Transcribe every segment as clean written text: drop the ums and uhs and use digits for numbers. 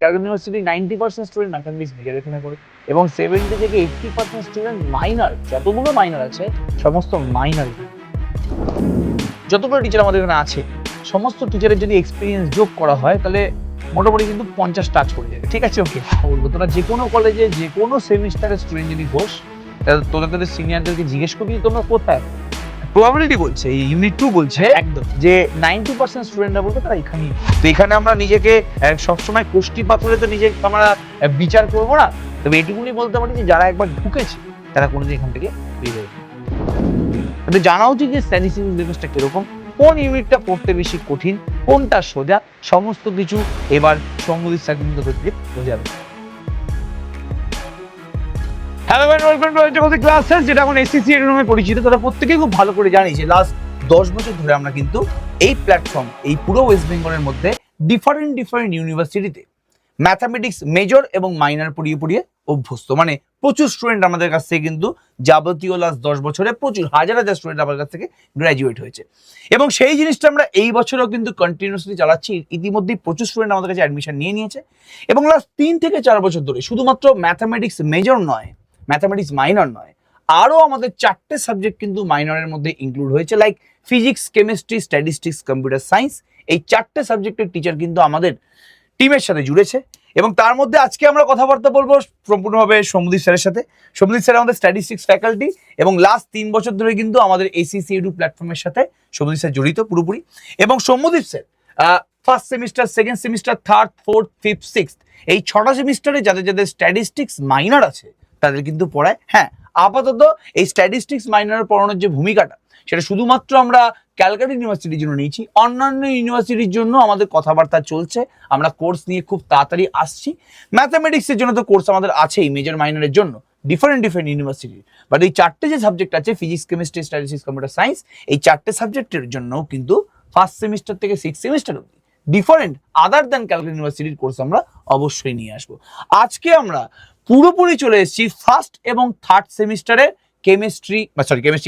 Calcutta university 90% student mathematics major এখানে করে এবং 70 থেকে 80% স্টুডেন্ট মাইনর, যতগুলো মাইনর আছে সমস্ত মাইনর। যতগুলো টিচার আমাদের এখানে আছে সমস্ত টিচারের যদি এক্সপিরিয়েন্স যোগ করা হয় তাহলে মোটামুটি কিন্তু 50 টাচ করে যাবে। ঠিক আছে, ওকে বলবো তোরা যে কোনো কলেজে যে কোনো সেমিস্টারের স্টুডেন্ট যদি হোস তোদের সিনিয়রদেরকে জিজ্ঞেস করবি তোমরা কোথায়, প্রবাবিলিটি বলছে এই ইউনিট 2 বলছে একদম যে 90% স্টুডেন্টরা বলবে তারা এখানেই। তো এখানে আমরা নিজেকে সবসময় কোষ্টি পাথরে তো নিজেকে আমরা বিচার করবো না, তবে এটুকুনি বলতে পারি যে যারা একবার ঢুকেছে তারা কোনোদিন এখান থেকে বেরোবে। কিন্তু জানা উচিত যে স্ট্যাটিস্টিক্স সিলেবাসটা কিরকম, কোন ইউনিটটা পড়তে বেশি কঠিন, কোনটা সোজা, সমস্ত কিছু এবার সৌম্যদীপ স্যার কিন্তু তোদেরকে বোঝাবে। হ্যালো এন্ড ওয়েলকাম টু এন্টারকোসি ক্লাসেস, যেটা এখন এসসিসি এর নামে পরিচিত। তোরা প্রত্যেকেই খুব ভালো করে জানিস যে লাস্ট 10 বছর ধরে আমরা কিন্তু এই প্ল্যাটফর্ম, এই পুরো ওয়েস্ট বেঙ্গলের মধ্যে ডিফারেন্ট ইউনিভার্সিটিতে ম্যাথামেটিক্স মেজর এবং মাইনর পড়িয়ে অভ্যস্ত। মানে প্রচুর স্টুডেন্ট আমাদের কাছ থেকে কিন্তু যাবতীয় লাস্ট 10 বছরে প্রচুর হাজার স্টুডেন্ট আমার কাছ থেকে গ্র্যাজুয়েট হয়েছে এবং সেই জিনিসটা আমরা এই বছরও কিন্তু কন্টিনিউয়াসলি চালাচ্ছি। ইতিমধ্যেই প্রচুর স্টুডেন্ট আমাদের কাছে অ্যাডমিশন নিয়ে নিয়েছে এবং লাস্ট 3 থেকে 4 বছর ধরে শুধুমাত্র ম্যাথামেটিক্স মেজর নয়, ম্যাথামেটিক্স মাইনর নয়, আরও আমাদের 4টে সাবজেক্ট কিন্তু মাইনরের মধ্যে ইনক্লুড হয়েছে, like physics, chemistry, statistics, computer science. এই 4টে সাবজেক্টের টিচার কিন্তু আমাদের টিমের সাথে জুড়েছে এবং তার মধ্যে আজকে আমরা কথাবার্তা বলবো সম্পূর্ণভাবে সৌম্যদীপ স্যারের সাথে। সৌম্যদীপ স্যার আমাদের স্ট্যাটিস্টিক্স ফ্যাকাল্টি এবং লাস্ট 3 বছর ধরে কিন্তু আমাদের এসিসি এডু প্ল্যাটফর্মের সাথে সৌম্যদীপ স্যার জড়িত পুরোপুরি। এবং Soumyadip sir first semester, second semester, third, fourth, fifth, sixth এই 6টা সেমিস্টারে যাদের স্ট্যাটিস্টিক্স মাইনর আছে তাদের কিন্তু পড়ায়। হ্যাঁ, আপাতত এই স্ট্যাটিস্টিক্স মাইনর পড়ানোর যে ভূমিকাটা সেটা শুধুমাত্র আমরা ক্যালকাটা ইউনিভার্সিটির জন্য নিয়েছি, অন্যান্য ইউনিভার্সিটির জন্য আমাদের কথাবার্তা চলছে। আমরা কোর্স নিয়ে খুব তাড়াতাড়ি আসছি। ম্যাথামেটিক্সের জন্য তো কোর্স আমাদের আছেই মেজর মাইনরের জন্য ডিফারেন্ট ইউনিভার্সিটি, বাট এই 4টে যে সাবজেক্ট আছে physics, chemistry, statistics, computer science, এই 4টে সাবজেক্টের জন্য কিন্তু ফার্স্ট সেমিস্টার থেকে সিক্স সেমিস্টার অবধি ডিফারেন্ট আদার দ্যান ক্যালকাটা ইউনিভার্সিটির কোর্স আমরা অবশ্যই নিয়ে আসবো। আজকে আমরা পুরোপুরি চলে এসেছি ফার্স্ট এবং থার্ড সেমিস্টারের কেমিস্ট্রি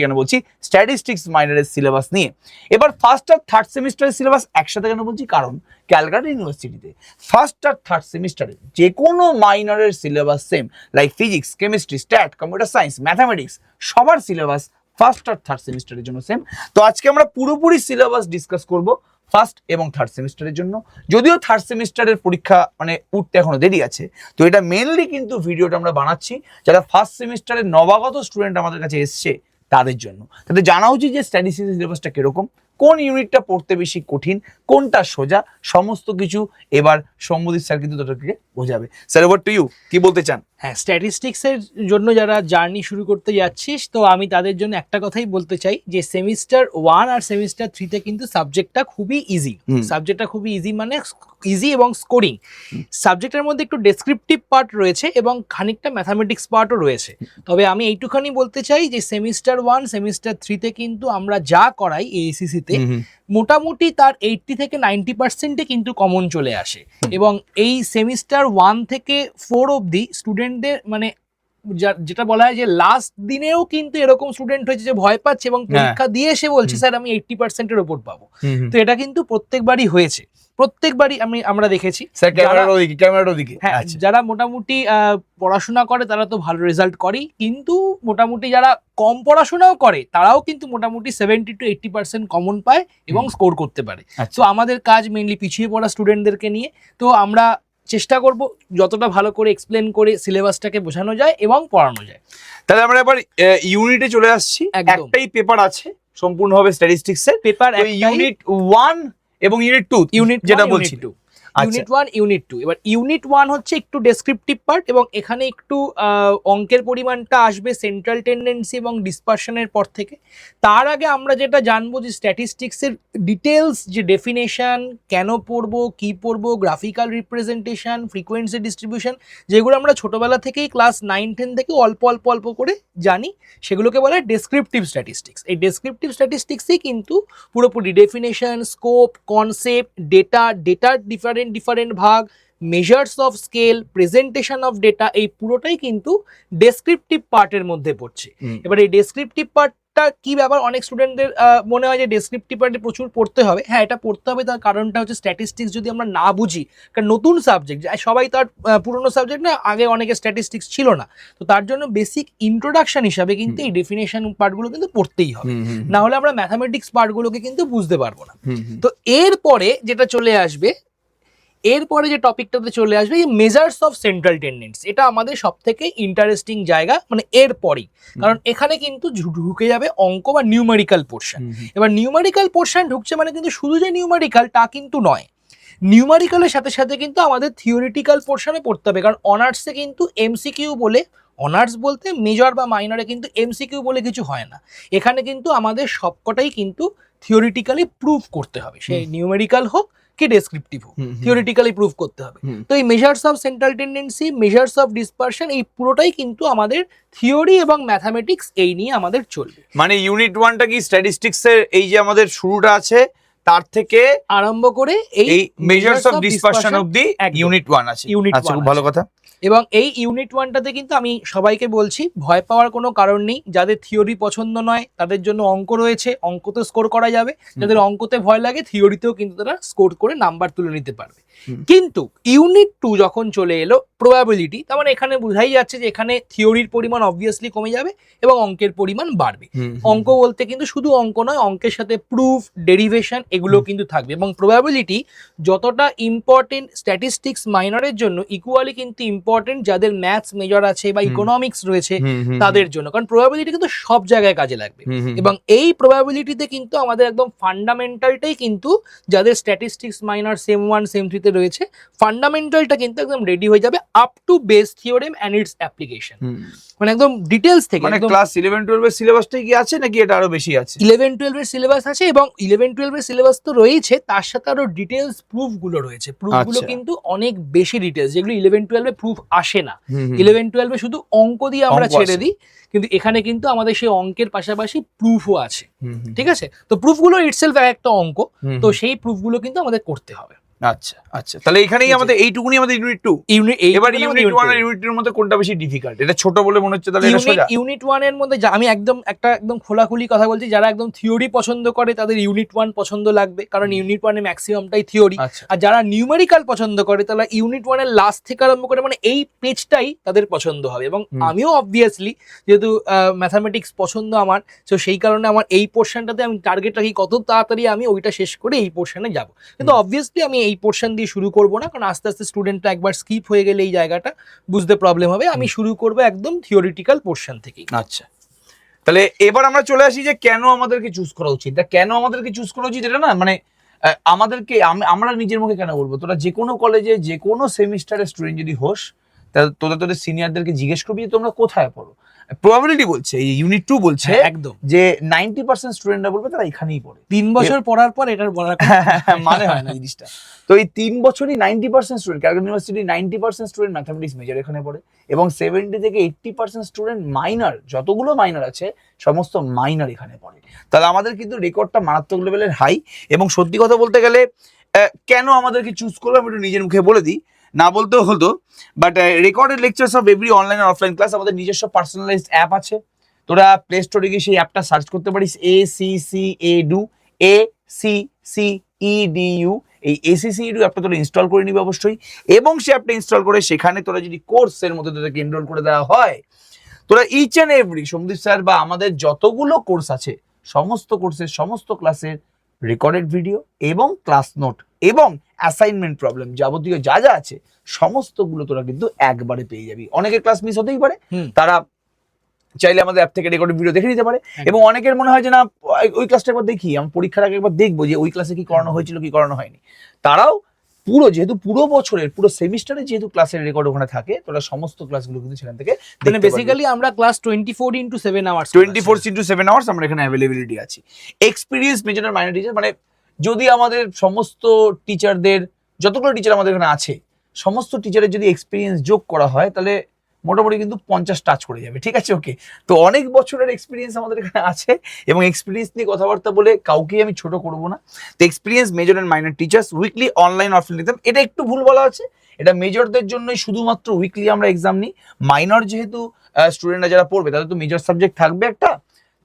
কেন বলছি, স্ট্যাটিস্টিক্স মাইনরের সিলেবাস নিয়ে। এবার ফার্স্ট আর থার্ড সেমিস্টারের সিলেবাস একসাথে কেন বলছি, কারণ ক্যালকাটা ইউনিভার্সিটিতে ফার্স্ট আর থার্ড সেমিস্টারে যে কোনো মাইনরের syllabus same, like physics, chemistry, stat, computer science, mathematics সবার সিলেবাস ফার্স্ট আর থার্ড সেমিস্টারের জন্য সেম। তো আজকে আমরা পুরোপুরি সিলেবাস ডিসকাস করব ফার্স্ট এবং থার্ড সেমিস্টারের জন্য। যদিও থার্ড সেমিস্টারের পরীক্ষা মানে উঠতে এখনো দেরি আছে, তো এটা মেনলি কিন্তু ভিডিওটা আমরা বানাচ্ছি যারা ফার্স্ট সেমিস্টারের নবাগত স্টুডেন্ট আমাদের কাছে এসছে তাদের জন্য। তাদের জানা উচিত যে স্ট্যাটিস্টিক্স সিলেবাসটা কিরকম, কোন ইউনিটটা পড়তে বেশি কঠিন, কোনটা সোজা, সমস্ত কিছু এবার সৌম্যদীপ স্যার কিন্তু তাদেরকে বোঝাবে। স্যার, ওভার টু ইউ, কি বলতে চান? হ্যাঁ, স্ট্যাটিস্টিক্সের জন্য যারা জার্নি শুরু করতে যাচ্ছিস, তো আমি তাদের জন্য একটা কথাই বলতে চাই যে সেমিস্টার 1 আর সেমিস্টার 3-তে কিন্তু সাবজেক্টটা খুবই ইজি। সাবজেক্টটা খুবই ইজি, মানে ইজি এবং স্কোরিং। সাবজেক্টের মধ্যে একটু ডেসক্রিপটিভ পার্ট রয়েছে এবং খানিকটা ম্যাথামেটিক্স পার্টও রয়েছে। তবে আমি এইটুখানি বলতে চাই যে সেমিস্টার 1, সেমিস্টার 3-তে কিন্তু আমরা যা করাই এসিসিতে মোটামুটি তার 80 থেকে 90% কিন্তু কমন চলে আসে। এবং এই সেমিস্টার 1 থেকে 4 অবধি স্টুডেন্টদের মানে যেটা বলা হয় যে লাস্ট দিনেও কিন্তু এরকম স্টুডেন্ট হয়েছে যে ভয় পাচ্ছে এবং পরীক্ষা দিয়ে এসে বলছে স্যার আমি 80%-এর ওপর পাবো। তো এটা কিন্তু প্রত্যেকবারই হয়েছে, প্রত্যেকবারই আমরা দেখেছি। হ্যাঁ, যারা মোটামুটি পড়াশোনা করে তারা তো ভালো রেজাল্ট করেই, কিন্তু মোটামুটি যারা কম পড়াশোনাও করে তারাও কিন্তু মোটামুটি 70 to 80% কমন পায় এবং স্কোর করতে পারে। তো আমাদের কাজ মেইনলি পিছিয়ে পড়া স্টুডেন্টদেরকে নিয়ে। তো আমরা চেষ্টা করব যতটা ভালো করে এক্সপ্লেন করে সিলেবাসটাকে বোঝানো যায় এবং পড়ানো যায়। তাহলে আমরা এবার ইউনিটে চলে আসছি। একটাই পেপার আছে সম্পূর্ণভাবে স্ট্যাটিস্টিক্সের পেপার, ইউনিট 1 এবং ইউনিট 2, ইউনিট যেটা বলছি ইউনিট 1, ইউনিট 2। এবার ইউনিট 1 হচ্ছে একটু ডেসক্রিপটিভ পার্ট এবং এখানে একটু অঙ্কের পরিমাণটা আসবে সেন্ট্রাল টেন্ডেন্সি এবং ডিসপারশনের পর থেকে। তার আগে আমরা যেটা জানবো যে স্ট্যাটিস্টিক্সের ডিটেলস, যে ডেফিনেশন, কেন পড়বো, কি পড়বো, গ্রাফিক্যাল রিপ্রেজেন্টেশন, ফ্রিকোয়েন্সি ডিস্ট্রিবিউশন, যেগুলো আমরা ছোটবেলা থেকেই ক্লাস 9-10 থেকে অল্প অল্প করে জানি, সেগুলোকে বলা হয় ডেসক্রিপটিভ স্ট্যাটিস্টিক্স। এই ডেসক্রিপটিভ স্ট্যাটিস্টিক্সই কিন্তু পুরোপুরি ডেফিনেশন, স্কোপ, কনসেপ্ট, ডেটার ডিফারেন্ট ভাগ, measures of scale, presentation of data, এই পুরোটাই কিন্তু ডেসক্রিপটিভ পার্টের মধ্যে পড়ছে। এবার এই ডেসক্রিপটিভ পার্ট একটা কি ব্যাপার, অনেক স্টুডেন্টদের মনে হয় যে ডেসক্রিপটিভ পার্টে প্রচুর পড়তে হবে। হ্যাঁ, এটা পড়তে হবে, তার কারণটা হচ্ছে স্ট্যাটিস্টিক্স যদি আমরা না বুঝি, কারণ নতুন সাবজেক্ট, সবাই তার পুরনো সাবজেক্ট না, আগে অনেকে স্ট্যাটিস্টিক্স ছিল না, তো তার জন্য বেসিক ইন্ট্রোডাকশন হিসাবে কিন্তু এই ডেফিনেশন পার্টগুলো কিন্তু পড়তেই হবে, না হলে আমরা ম্যাথামেটিক্স পার্টগুলোকে কিন্তু বুঝতে পারবো না। তো এরপরে যেটা চলে আসবে, এরপরে যে টপিকটাতে চলে আসবে এই মেজার্স অফ সেন্ট্রাল টেন্ডেন্সি, এটা আমাদের সব থেকে ইন্টারেস্টিং জায়গা, মানে এরপরই, কারণ এখানে কিন্তু ঢুকে যাবে অঙ্ক বা নিউমেরিক্যাল পোর্শন। এবার নিউমেরিক্যাল পোর্শন ঢুকছে মানে কিন্তু শুধু যে নিউমেরিক্যাল তা কিন্তু নয়, নিউমেরিক্যালের সাথে সাথে কিন্তু আমাদের থিওরিটিক্যাল পোর্শনে পড়তে হবে, কারণ অনার্সে কিন্তু এমসিকিউ বলে, অনার্স বলতে মেজর বা মাইনরে কিন্তু এমসিকিউ বলে কিছু হয় না, এখানে কিন্তু আমাদের সবকটাই কিন্তু থিওরিটিক্যালি প্রুভ করতে হবে, সে নিউমেরিক্যাল হোক কি ডেসক্রিপটিভ হোক, থিওরিটিক্যালি প্রুভ করতে হবে। তো এই measures of central tendency, measures of dispersion, এই পুরোটাই কিন্তু আমাদের থিওরি এবং ম্যাথামেটিক্স এই নিয়ে আমাদের চলবে। মানে ইউনিট 1টা কি স্ট্যাটিস্টিক্স এর এই যে আমাদের শুরুটা আছে তার থেকে আরম্ভ করে এই মেজার্স অফ ডিসপারশন অবধি ইউনিট 1 আছে। আচ্ছা, খুব ভালো কথা। এবং এই ইউনিট 1টাতে কিন্তু আমি সবাইকে বলছি, ভয় পাওয়ার কোনো কারণ নেই, যাদের থিওরি পছন্দ নয় তাদের জন্য অঙ্ক রয়েছে, অঙ্কতে স্কোর করা যাবে, যাদের অঙ্কতে ভয় লাগে থিওরিতেও কিন্তু তারা স্কোর করে নাম্বার তুলে নিতে পারবে। কিন্তু ইউনিট 2 যখন চলে এলো প্রবাবিলিটি, তার মানে এখানে বোঝাই যাচ্ছে যে এখানে থিওরির পরিমাণ অবভিয়াসলি কমে যাবে এবং অঙ্কের পরিমাণ বাড়বে। অঙ্ক বলতে কিন্তু শুধু অঙ্ক নয়, অঙ্কের সাথে প্রুফ, ডেরিভেশন এগুলো কিন্তু থাকবে, এবং প্রবাবিলিটি যতটা ইম্পর্টেন্ট স্ট্যাটিস্টিক্স মাইনরের জন্য, ইকুয়ালি কিন্তু ইম্পর্টেন্ট যাদের ম্যাথস মেজর আছে বা ইকোনমিক্স রয়েছে তাদের জন্য, কারণ প্রবাবিলিটি কিন্তু সব জায়গায় কাজে লাগবে। এবং এই প্রবাবিলিটিতে কিন্তু আমাদের একদম ফান্ডামেন্টালটাই কিন্তু যাদের স্ট্যাটিস্টিক্স মাইনর সেম 1 সেম 3 তে রয়েছে, ফান্ডামেন্টালটা কিন্তু একদম রেডি হয়ে যাবে up to Bayes theorem and its application, মানে একদম ডিটেইলস থেকে। মানে ক্লাস 11 12 এর সিলেবাসটাই কি আছে নাকি এটা আরো বেশি আছে? 11 12 এর সিলেবাস আছে, এবং 11 12 এর সিলেবাস তো রয়েছে, তার সাথে আরো ডিটেইলস প্রুফ গুলো রয়েছে। প্রুফ গুলো কিন্তু অনেক বেশি ডিটেইলস, যেগুলো 11 12 এ প্রুফ আসে না। 11 12 এ শুধু অঙ্ক দিয়ে আমরা ছেড়ে দিই, কিন্তু এখানে কিন্তু আমাদের সেই অঙ্কের পাশাপাশি প্রুফও আছে, ঠিক আছে? তো প্রুফগুলো ইটসেলফ একটা অঙ্ক, তো সেই প্রুফগুলো কিন্তু আমাদের করতে হবে। আচ্ছা আচ্ছা, তাহলে এখানেই আমাদের এইটুকুনি আমাদের ইউনিট 2। এবার ইউনিট 1 আর ইউনিট 2 এর মধ্যে কোনটা বেশি ডিফিকাল্ট? এটা ছোট বলে মনে হচ্ছে, তাহলে এটা সোজা। ইউনিট 1 এর মধ্যে আমি একদম খোলাখুলি কথা বলছি, যারা একদম থিওরি পছন্দ করে তাদের ইউনিট 1 পছন্দ লাগবে, কারণ ইউনিট 1 এ ম্যাক্সিমামটাই থিওরি। আর যারা নিউমেরিক্যাল পছন্দ করে তারা ইউনিট 1 এর লাস্ট থেকে আরম্ভ করে মানে এই পেজটাই তাদের পছন্দ হবে। এবং আমিও অবভিয়াসলি যেহেতু ম্যাথামেটিক্স পছন্দ আমার, তো সেই কারণে আমার এই পোর্শনটাতে আমি টার্গেট রাখি কত তাড়াতাড়ি আমি ওইটা শেষ করে এই পোর্শনে যাব। কিন্তু অবভিয়াসলি আমি এই পোর্শন দিয়ে শুরু করবো না, কারণ আস্তে আস্তে স্টুডেন্টরা একবার স্কিপ হয়ে গেলে এই জায়গাটা বুঝতে প্রবলেম হবে। আমি শুরু করব একদম থিওরিটিক্যাল পোর্শন থেকে। আচ্ছা, তাহলে এবার আমরা চলে আসি যে কেন আমাদেরকে চুজ করা উচিত। কেন আমাদেরকে চুজ করা উচিত এটা না, মানে আমাদেরকে আমরা নিজের মুখে কেন বলবো, তোরা যে কোনো কলেজে যে কোনো সেমিস্টারের স্টুডেন্ট যদি হোস, তোদের সিনিয়রদেরকে জিজ্ঞেস করবি যে তোমরা কোথায় পড়ো। প্রবাবিলিটি বলছে, এই ইউনিট 2 বলছে একদম যে 90% স্টুডেন্টরা বলবে তারা এখানেই পড়ে। 3 বছর পড়ার পর এটার বলার মানে হয় না জিনিসটা। তো এই 3 বছরই 90% student, Calcutta university 90% student mathematics major এখানে পড়ে, এবং 70 থেকে 80% স্টুডেন্ট মাইনর, যতগুলো মাইনর আছে সমস্ত মাইনর এখানে পড়ে। তাহলে আমাদের কিন্তু রেকর্ডটা মারাত্মক লেভেলের হাই। এবং সত্যি কথা বলতে গেলে কেন আমাদেরকে চুজ করলো আমি একটু নিজের মুখে বলে দিই, না বলতেও হতো, but recorded lectures of every online আর অফলাইন ক্লাস। আমাদের নিজস্ব পার্সোনালাইজড অ্যাপ আছে, তোরা প্লে স্টোরে গিয়ে সেই অ্যাপটা সার্চ করতে পারিস, ACCEDU, ACCEDU। এই ACCEDU অ্যাপটা তোরা ইনস্টল করে নিবি অবশ্যই, এবং সেই অ্যাপটা ইনস্টল করে সেখানে তোরা যদি কোর্সের মধ্যে তোদেরকে এনরোল করে দেওয়া হয়, তোরা each and every Sandip sir বা আমাদের যতগুলো কোর্স আছে সমস্ত কোর্সের সমস্ত ক্লাসের রেকর্ডেড ভিডিও এবং ক্লাস নোট এবং অ্যাসাইনমেন্ট প্রবলেম যাবতীয় যা যা আছে সমস্তগুলো তোরা কিন্তু একবারে পেয়ে যাবি। অনেকের ক্লাস মিস হতেই পারে, তারা চাইলে আমাদের অ্যাপ থেকে রেকর্ডেড ভিডিও দেখে নিতে পারে। এবং অনেকের মনে হয় যে না ওই ক্লাসটা একবার দেখি, আমি পরীক্ষার আগে একবার দেখবো যে ওই ক্লাসে কি করানো হয়েছিল কি করানো হয়নি। তারাও যেহেতু পুরো বছরের পুরো সেমিস্টারে যেহেতু ক্লাসের রেকর্ড ওখানে থাকে, তোরা সমস্ত ক্লাসগুলো কিন্তু সেখান থেকে মানে বেসিক্যালি আমরা ক্লাস 24/7 আওয়ার্স 24/7 আওয়ার্স আমরা এখানে অ্যাভেলেবিলিটি আছি। এক্সপিরিয়েন্স মেজর আর মাইনর টিচার, মানে যদি আমাদের সমস্ত টিচারদের, যতগুলো টিচার আমাদের এখানে আছে সমস্ত টিচারের যদি এক্সপিরিয়েন্স যোগ করা হয় তাহলে মোটামুটি কিন্তু 50 টাচ করে যাবে, ঠিক আছে? ওকে, তো অনেক বছরের এক্সপিরিয়েন্স আমাদের এখানে আছে, এবং এক্সপিরিয়েন্স নিয়ে কথাবার্তা বলে কাউকেই আমি ছোট করবো না। তো experience major and minor teachers weekly online offline exam, এটা একটু ভুল বলা আছে, এটা মেজরদের জন্যই শুধুমাত্র উইকলি আমরা এক্সাম নিই। মাইনর যেহেতু স্টুডেন্টরা যারা পড়বে তাদের তো মেজর সাবজেক্ট থাকবে একটা,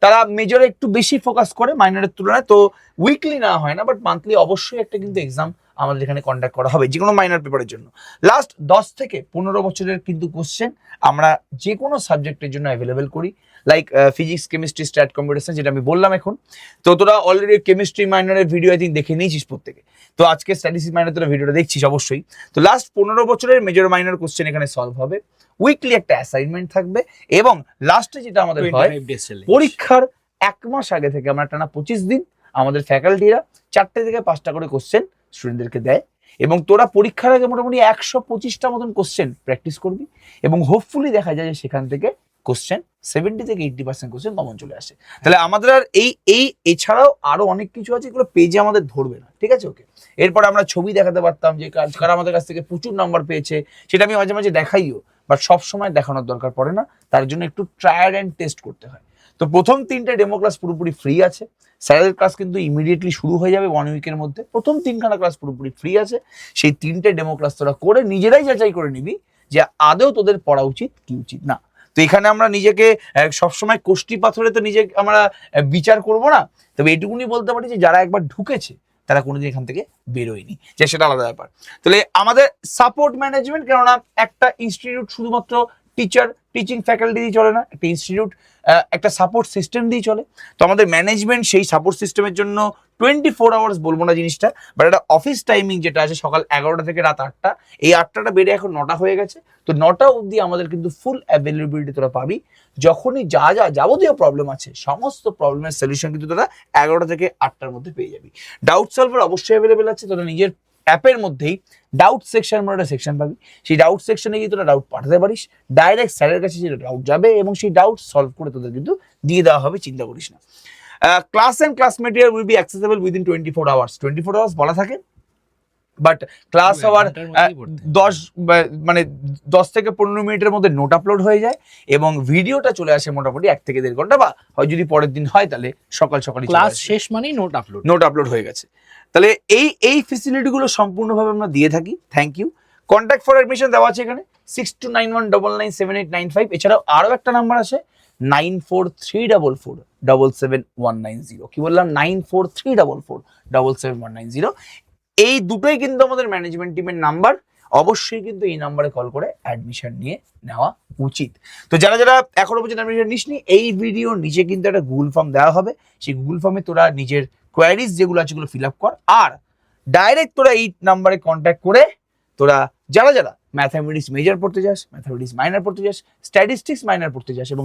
তারা মেজরে একটু বেশি ফোকাস করে মাইনরের তুলনায়, তো উইকলি না হয় না, বাট মান্থলি অবশ্যই একটা কিন্তু এক্সাম আমাদের এখানে কন্ডাক্ট করা হবে যে কোনো মাইনর পেপারের জন্য। লাস্ট 10 থেকে 15 বছরের কিন্তু কোশ্চেন আমরা যে কোনো সাবজেক্টের জন্য অ্যাভেলেবেল করি, like physics, chemistry, stat, computer science, যেটা আমি বললাম এখন। তো তোরা অলরেডি কেমিস্ট্রি মাইনরের ভিডিও আই থিঙ্ক দেখে নিয়েছিস প্রত্যেকে, তো আজকে স্ট্যাটিস্টিক্স মাইনর তোরা ভিডিওটা দেখছিস অবশ্যই। তো লাস্ট 15 বছরের মেজর মাইনর কোশ্চেন এখানে সলভ হবে, উইকলি একটা অ্যাসাইনমেন্ট থাকবে, এবং লাস্টে যেটা আমাদের হয় 25 days challenge। পরীক্ষার 1 মাস আগে থেকে আমরা টানা 25 দিন আমাদের ফ্যাকাল্টিরা 4টে থেকে 5টা করে কোশ্চেন স্টুডেন্টদেরকে দেয়, এবং তোরা পরীক্ষার আগে মোটামুটি 125টা মতন কোশ্চেন প্র্যাকটিস করবি, এবং হোপফুলি দেখা যায় যে সেখান থেকে কোশ্চেন 70 থেকে 80% কোশ্চেন কমন চলে আসে। তাহলে আমাদের আর এছাড়াও আরো অনেক কিছু আছে, এগুলো পেজে আমাদের ধরবে না, ঠিক আছে? ওকে, এরপর আমরা ছবি দেখাতে পারতাম যে কারা আমাদের কাছ থেকে প্রচুর নাম্বার পেয়েছে, সেটা আমি মাঝে মাঝে দেখাইও, বাট সব সময় দেখানোর দরকার পড়ে না, তার জন্য একটু ট্রায়াল অ্যান্ড টেস্ট করতে হয়। তো প্রথম 3টে ডেমো ক্লাস পুরোপুরি ফ্রি আছে, স্যারের ক্লাস কিন্তু ইমিডিয়েটলি শুরু হয়ে যাবে 1 উইকের মধ্যে। প্রথম 3খানা ক্লাস পুরোপুরি ফ্রি আছে, সেই 3টে ডেমো ক্লাস তোরা করে নিজেরাই যাচাই করে নিবি যে আদৌ তোদের পড়া উচিত কি উচিত না। তো এখানে আমরা নিজেকে সবসময় কোষ্টি পাথরে তো নিজে আমরা বিচার করব না, তবে এটুকুনি বলতে পারি যে যারা একবার ঢুকেছে তারা কোনোদিন এখান থেকে বেরোয়নি, যে সেটা আলাদা ব্যাপার। তাহলে আমাদের সাপোর্ট ম্যানেজমেন্ট, কেননা একটা ইনস্টিটিউট শুধুমাত্র টিচার, টিচিং ফ্যাকাল্টি দিয়ে চলে না, একটা ইনস্টিটিউট একটা সাপোর্ট সিস্টেম দিয়ে চলে। তো আমাদের ম্যানেজমেন্ট সেই সাপোর্ট সিস্টেমের জন্য 24 আওয়ার্স বলবো না জিনিসটা, বাট একটা অফিস টাইমিং যেটা আছে সকাল 11টা থেকে রাত 8টা, এই 8টাটা বেড়ে এখন 9টা হয়ে গেছে। তো 9টা অবধি আমাদের কিন্তু ফুল অ্যাভেলেবিলিটি তোরা পাবি। যখনই যা যাবতীয় প্রবলেম আছে সমস্ত প্রবলেমের সলিউশন কিন্তু তোরা 11টা থেকে 8টার মধ্যে পেয়ে যাবি। ডাউট সলভার অবশ্যই অ্যাভেলেবেল আছে, তোরা নিজের অ্যাপের মধ্যেই ডাউট সেকশন বলে একটা সেকশন পাবি, সেই ডাউট সেকশনে গিয়ে তোরা ডাউট পাঠাতে পারিস, ডাইরেক্ট স্যারের কাছে সেটা ডাউট যাবে এবং সেই ডাউট সলভ করে তোদের কিন্তু দিয়ে দেওয়া হবে, চিন্তা করিস না। Class and class material will be accessible within 24 hours. 24 hours বলা থাকে, বাট ক্লাস হওয়ার 10 থেকে 15 মিনিটের মধ্যে নোট আপলোড হয়ে যায়, এবং ভিডিওটা চলে আসে মোটামুটি 1 থেকে 1.5 ঘন্টা, বা হয় যদি পরের দিন হয় তাহলে সকালই ক্লাস শেষ মানেই নোট আপলোড হয়ে গেছে। তাহলে এই ফেসিলিটিগুলো সম্পূর্ণভাবে আমরা দিয়ে থাকি। Thank you. Contact for admission দেওয়া আছে এখানে 6291997895। এছাড়াও আরো একটা নাম্বার আছে 9434477190। কি বললাম? 9434477190। এই দুটোই কিন্তু আমাদের ম্যানেজমেন্ট টিমের নাম্বার, অবশ্যই কিন্তু এই নাম্বারে কল করে অ্যাডমিশন নিয়ে নেওয়া উচিত। তো যারা যারা এখনো পর্যন্ত অ্যাডমিশন নিসনি, এই ভিডিও নিচে কিন্তু একটা গুগল ফর্ম দেওয়া হবে, সেই গুগল ফর্মে তোরা নিজের কোয়ারিজ যেগুলো আছে সেগুলো ফিল আপ কর, আর ডাইরেক্ট তোরা এই নাম্বারে কন্ট্যাক্ট করে তোরা যারা যারা ম্যাথামেটিক্স মেজর পড়তে চাস, ম্যাথামেটিক্স মাইনর পড়তে চাস, স্ট্যাটিস্টিক্স মাইনর পড়তে চাস, এবং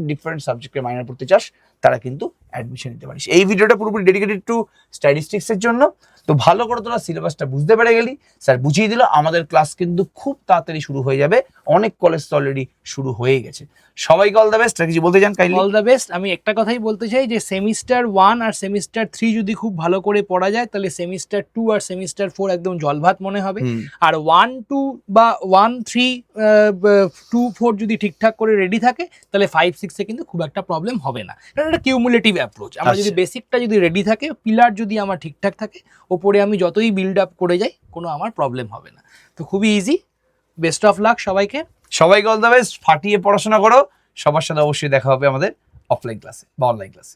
ডিফারেন্ট সাবজেক্টের মাইনর পড়তে চাস, তারা কিন্তু অ্যাডমিশন নিতে পারিস। এই ভিডিওটা পুরোপুরি ডেডিকেটেড টু স্ট্যাটিস্টিক্সের জন্য। তো ভালো করে তোরা সিলেবাসটা বুঝতে পেরে গেলি, স্যার বুঝিয়ে দিল। আমাদের ক্লাস কিন্তু খুব তাড়াতাড়ি শুরু হয়ে যাবে, অনেক কলেজ তো অলরেডি শুরু হয়ে গেছে। সবাইকে অল দ্য বেস্ট। আর কিছু বলতে চান কাইন্ডলি? All the best. আমি একটা কথাই বলতে চাই যে সেমিস্টার 1 আর সেমিস্টার 3 যদি খুব ভালো করে পড়া যায়, তাহলে সেমিস্টার 2 আর সেমিস্টার 4 একদম জলভাত মনে হবে। আর 1, 2 বা 1, 3, 2, 4 যদি ঠিকঠাক করে রেডি থাকে, তাহলে 5, 6-এ কিন্তু খুব একটা প্রবলেম হবে না। এটা একটা কিউমুলেটিভ অ্যাপ্রোচ। আমরা যদি বেসিকটা যদি রেডি থাকে, পিলার যদি আমার ঠিকঠাক থাকে, ওপরে আমি যতই বিল্ড আপ করে যাই কোনো আমার প্রবলেম হবে না। তো খুবই ইজি। বেস্ট অফ লাক সবাইকে অল দ্য বেস্ট। ফাটিয়ে পড়াশোনা করো। সবার সাথে অবশ্যই দেখা হবে আমাদের অফলাইন ক্লাসে বা অনলাইন ক্লাসে।